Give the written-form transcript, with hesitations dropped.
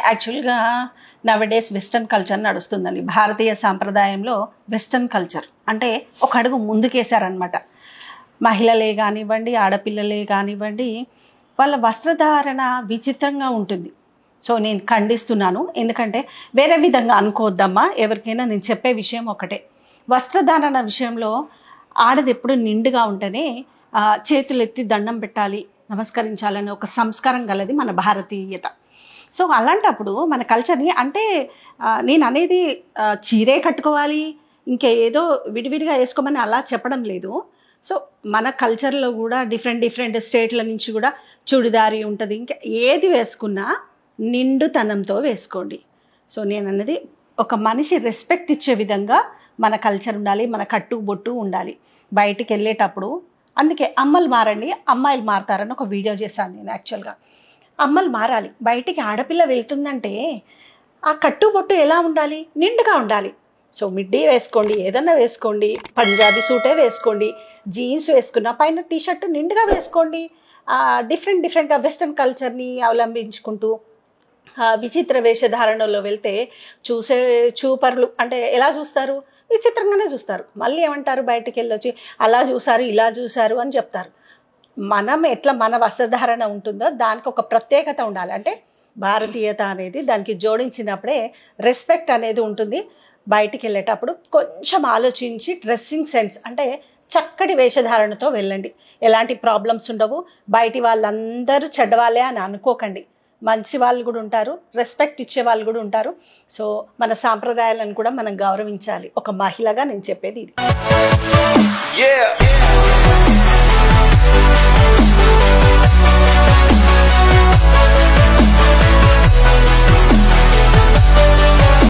యాక్చువల్గా నవడేస్ western culture నడుస్తుందండి. భారతీయ సాంప్రదాయంలో వెస్టర్న్ కల్చర్ అంటే ఒక అడుగు ముందుకేశారనమాట. మహిళలే కానివ్వండి, ఆడపిల్లలే కానివ్వండి, వాళ్ళ వస్త్రధారణ విచిత్రంగా ఉంటుంది. సో నేను ఖండిస్తున్నాను. ఎందుకంటే వేరే విధంగా అనుకోవద్దమ్మా. ఎవరికైనా నేను చెప్పే విషయం ఒకటే, వస్త్రధారణ విషయంలో ఆడది ఎప్పుడు నిండుగా ఉంటేనే చేతులు ఎత్తి దండం పెట్టాలి, నమస్కరించాలనే ఒక సంస్కారం గలది మన భారతీయత. సో అలాంటప్పుడు మన కల్చర్ని అంటే నేను అనేది చీరే కట్టుకోవాలి, ఇంకా ఏదో విడివిడిగా వేసుకోమని అలా చెప్పడం లేదు. సో మన కల్చర్లో కూడా డిఫరెంట్ స్టేట్ల నుంచి కూడా చుడిదారి ఉంటుంది. ఇంకా ఏది వేసుకున్నా నిండుతనంతో వేసుకోండి. సో నేను అన్నది ఒక మనిషి రెస్పెక్ట్ ఇచ్చే విధంగా మన కల్చర్ ఉండాలి, మన కట్టు బొట్టు ఉండాలి బయటికి వెళ్ళేటప్పుడు. అందుకే అమ్మలు మారండి, అమ్మాయిలు మారతారని ఒక వీడియో చేశాను నేను. యాక్చువల్గా అమ్మలు మారాలి. బయటికి ఆడపిల్ల వెళ్తుందంటే ఆ కట్టుబొట్టు ఎలా ఉండాలి? నిండుగా ఉండాలి. సో మిడ్డీ వేసుకోండి, ఏదన్నా వేసుకోండి, పంజాబీ సూటే వేసుకోండి, జీన్స్ వేసుకున్న పైన టీషర్ట్ నిండుగా వేసుకోండి. డిఫరెంట్ వెస్ట్రన్ కల్చర్ని అవలంబించుకుంటూ విచిత్ర వేషధారణలో వెళ్తే చూపరులు అంటే ఎలా చూస్తారు? విచిత్రంగానే చూస్తారు. మళ్ళీ ఏమంటారు? బయటికి వెళ్ళొచ్చి అలా చూసారు, ఇలా చూసారు అని చెప్తారు. మనం ఎట్లా మన వస్త్రధారణ ఉంటుందో దానికి ఒక ప్రత్యేకత ఉండాలి. అంటే భారతీయత అనేది దానికి జోడించినప్పుడే రెస్పెక్ట్ అనేది ఉంటుంది. బయటికి వెళ్ళేటప్పుడు కొంచెం ఆలోచించి డ్రెస్సింగ్ సెన్స్ అంటే చక్కటి వేషధారణతో వెళ్ళండి. ఎలాంటి ప్రాబ్లమ్స్ ఉండవు. బయటి వాళ్ళందరూ చెడ్డవాళ్ళే అని అనుకోకండి. మంచి వాళ్ళు కూడా ఉంటారు, రెస్పెక్ట్ ఇచ్చే వాళ్ళు కూడా ఉంటారు. సో మన సాంప్రదాయాలను కూడా మనం గౌరవించాలి. ఒక మహిళగా నేను చెప్పేది ఇది.